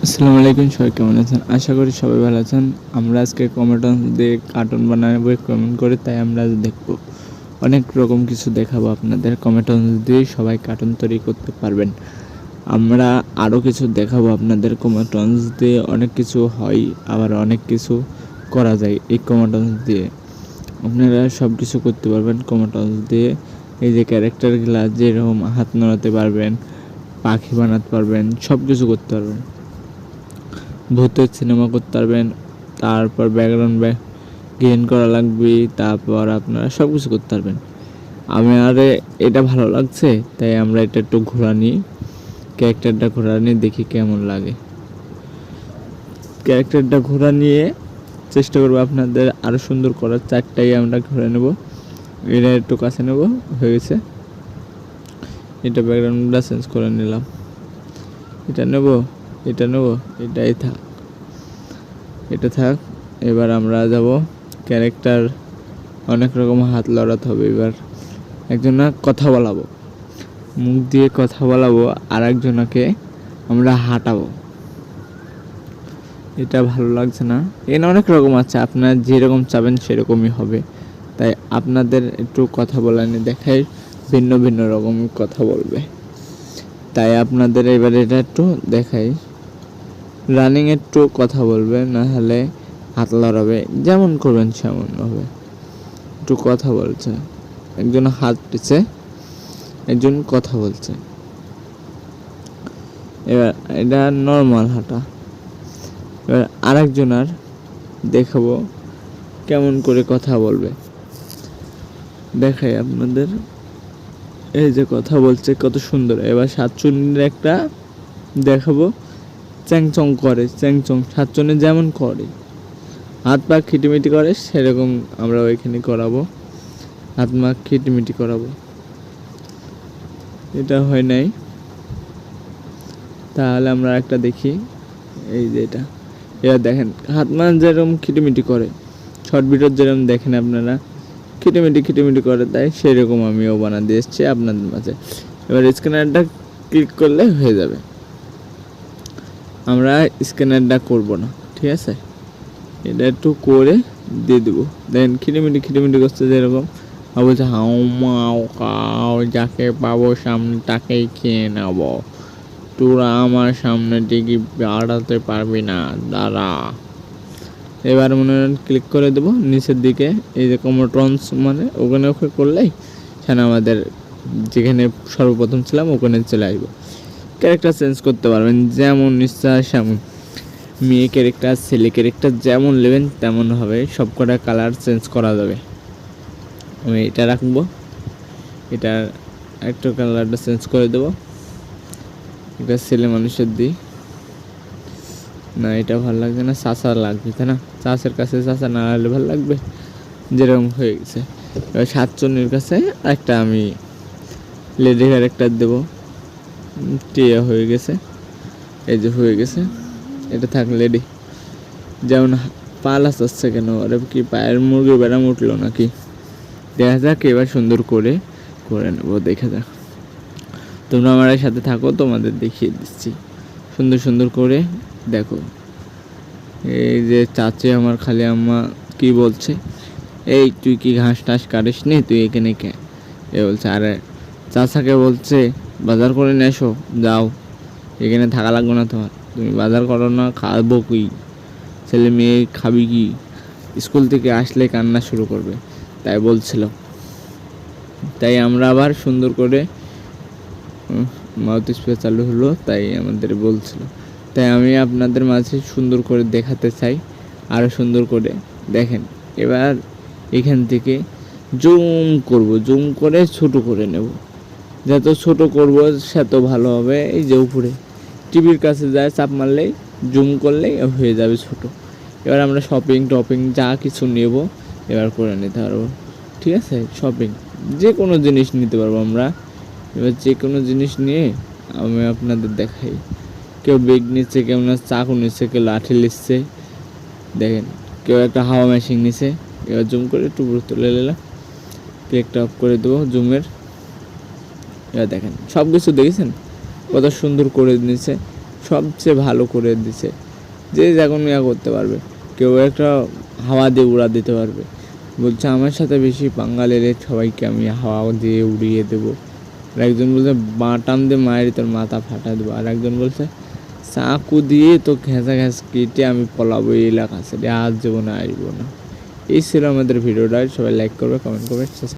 আসসালামু আলাইকুম, সবাই কেমন আছেন? আশা করি সবাই ভালো আছেন। আমরা আজকে কমেটন দিয়ে কার্টুন বানাবো কেমন করে, তাই আমরা আজ দেখবো। অনেক রকম কিছু দেখাবো আপনাদের। কমেটন দিয়ে সবাই কার্টুন তৈরি করতে পারবেন। আমরা আরও কিছু দেখাবো আপনাদের। কমেটনস দিয়ে অনেক কিছু হয়, আবার অনেক কিছু করা যায় এই কমেটনস দিয়ে। আপনারা সব কিছু করতে পারবেন কমেটনস দিয়ে। এই যে ক্যারেক্টারগুলা যেরকম হাত নাড়াতে পারবেন, পাখি বানাতে পারবেন, সব কিছু করতে পারবেন। ভূতের সিনেমা করতে পারবেন, তারপর ব্যাকগ্রাউন্ড গ্রিন করা লাগবে, তারপর আপনারা সব কিছু করতে পারবেন। আরে এটা ভালো লাগছে, তাই আমরা এটা একটু ঘোরা নিই, ক্যারেক্টারটা ঘোরা নিয়ে দেখি কেমন লাগে। ক্যারেক্টারটা ঘোরা নিয়ে চেষ্টা করবো আপনাদের আরও সুন্দর করার। চারটাই আমরা ঘুরে নেব। এটা একটু কাছে নেব, হয়ে গেছে। এটা ব্যাকগ্রাউন্ডটা চেঞ্জ করে নিলাম। এটা নেব, এটা নেব, এটাই থাক, এটা থাক। এবার আমরা যাব ক্যারেক্টার, অনেক রকম হাত লড়াতে হবে। এবার একজনা কথা বলাবো, মুখ দিয়ে কথা বলাবো, আর একজনাকে আমরা হাঁটাবো। এটা ভালো লাগছে না? এখানে অনেক রকম আছে, আপনারা যেরকম চাবেন সেরকমই হবে। তাই আপনাদের একটু কথা বলা নিয়ে দেখাই, ভিন্ন ভিন্ন রকম কথা বলবে। তাই আপনাদের এবার এটা একটু দেখাই। রানিং একটু কথা বলবে, না হলে হাত লড়াবে, যেমন করবেন সেমন হবে। একটু কথা বলছে, একজন হাত দিচ্ছে, একজন কথা বলছে। এবার এটা নর্মাল হাঁটা। এবার আরেকজন আর দেখাবো কেমন করে কথা বলবে। দেখাই আপনাদের। এই যে কথা বলছে কত সুন্দর। এবার সাতচুন্নির একটা দেখাবো, চ্যাংচং করে, চ্যাংচং সাতচুন্নি যেমন করে, হাত পা খিটিমিটি করে, সেরকম আমরা ওইখানে করাবো। হাত পা খিটিমিটি করাবো। এটা হয় নাই, তাহলে আমরা একটা দেখি। এই যে এটা, এবার দেখেন হাত পা যেরকম খিটিমিটি করে, শর্ট ভিডিও যেরকম দেখেন আপনারা খিটিমিটি করে, তাই সেরকম আমিও বানা দিয়ে এসেছি আপনাদের মাঝে। এবার স্ক্যানারটা ক্লিক করলে হয়ে যাবে। আমরা স্ক্যানারটা করব না, ঠিক আছে? এটা একটু করে দিয়ে দেবো। দেখেন খিটিমিটি করছে যেরকম, আর বলছে হাউ মাও কাও, যাকে পাবো সামনে তাকেই খেয়ে নেব, তোরা আমার সামনে টিকি বাড়াতে পারবি না, দাঁড়া। এবার মনে হয় ক্লিক করে দেবো নিচের দিকে। এই যে কমোট্রন্স মানে ওখানে করলেই সেখানে আমাদের যেখানে সর্বপ্রথম ছিলাম ওখানে চলে আসবো। ক্যারেক্টার চেঞ্জ করতে পারবেন যেমন ইচ্ছা সেমন। মেয়ে ক্যারেক্টার, ছেলে ক্যারেক্টার যেমন নেবেন তেমন হবে। সব কটা কালার চেঞ্জ করা যাবে। আমি এটা রাখবো, এটা একটু কালারটা চেঞ্জ করে দেবো। এটা ছেলে মানুষের দিই না, এটা ভালো লাগবে না, চাচা লাগবে, তাই না? চাষের কাছে চাচা না হলে ভালো লাগবে। যেরকম হয়ে গেছে। এবার সাতচন্নির কাছে একটা আমি লেডি ক্যারেক্টার দেবো। টিয়া হয়ে গেছে, এই যে হয়ে গেছে। এটা থাক লেডি। যেমন পাল আসছে কেন, ওরা কি পায়ের মুরগি ব্যারাম উঠলো নাকি? দেখা যাক, এবার সুন্দর করে করে নেবো, দেখা যাক। তোমরা আমার সাথে থাকো, তোমাদের দেখিয়ে দিচ্ছি সুন্দর সুন্দর করে। দেখো এই যে চাচি আমার খালি আম্মা কি বলছে, এই তুই কি ঘাস টাস কাটিস নি, তুই এখানে কে? এ বলছে, আরে চাচাকে বলছে বাজার করে নিয়ে এসো, যাও, এখানে থাকা লাগবে না তোমার, তুমি বাজার করো না, খাবো কি, ছেলে মেয়ে খাবি কি, স্কুল থেকে আসলে কান্না শুরু করবে, তাই বলছিল। তাই আমরা আবার সুন্দর করে মাউথ স্প্রে চালু হলো, তাই আমাদের বলছিল। তাই আমি আপনাদের মাঝে সুন্দর করে দেখাতে চাই, আরও সুন্দর করে দেখেন। এবার এখান থেকে জুম করব, জুম করে ছোট করে নেব। যত ছোট করব সেত ভালো হবে। এই যে উপরে টিভির কাছে যায় চাপ মারলেই, জুম করলেই হয়ে যাবে ছোট। এবার আমরা শপিং টপিং যা কিছু নেব এবার করে নিতে পারবো, ঠিক আছে? শপিং যে কোনো জিনিস নিতে পারবো আমরা। এবার যে কোনো জিনিস নিয়ে আমি আপনাদের দেখাই। কেউ বেগ নিচ্ছে, কেউ না চাকু নিচ্ছে, কেউ লাঠি নিচ্ছে, দেখেন কেউ একটা হাওয়া মেশিন নিছে। এবার জুম করে একটু উপরে তুলে নিলাম, ক্লিকটা অফ করে দেবো জুমের। এবার দেখেন সব কিছু দেখেছেন কত সুন্দর করে নিচ্ছে। সবচেয়ে ভালো করে দিছে, যে যখন ইয়া করতে পারবে, কেউ একটা হাওয়া দিয়ে উড়া দিতে পারবে। বলছে আমার সাথে বেশি পাঙ্গা নিলে সবাইকে আমি হাওয়া দিয়ে উড়িয়ে দেবো। আর একজন বলছে বাটাম দিয়ে মায়ের তোর মাথা ফাটা দেবো। আর একজন বলছে চাকু দিয়ে তো ঘেঁচা ঘেঁচ কেটে আমি পলাবো এই এলাকা ছেড়ে, আজ জীবনে আসবো না। এই ছিল আমাদের ভিডিওটা। সবাই লাইক করবে, কমেন্ট করবে।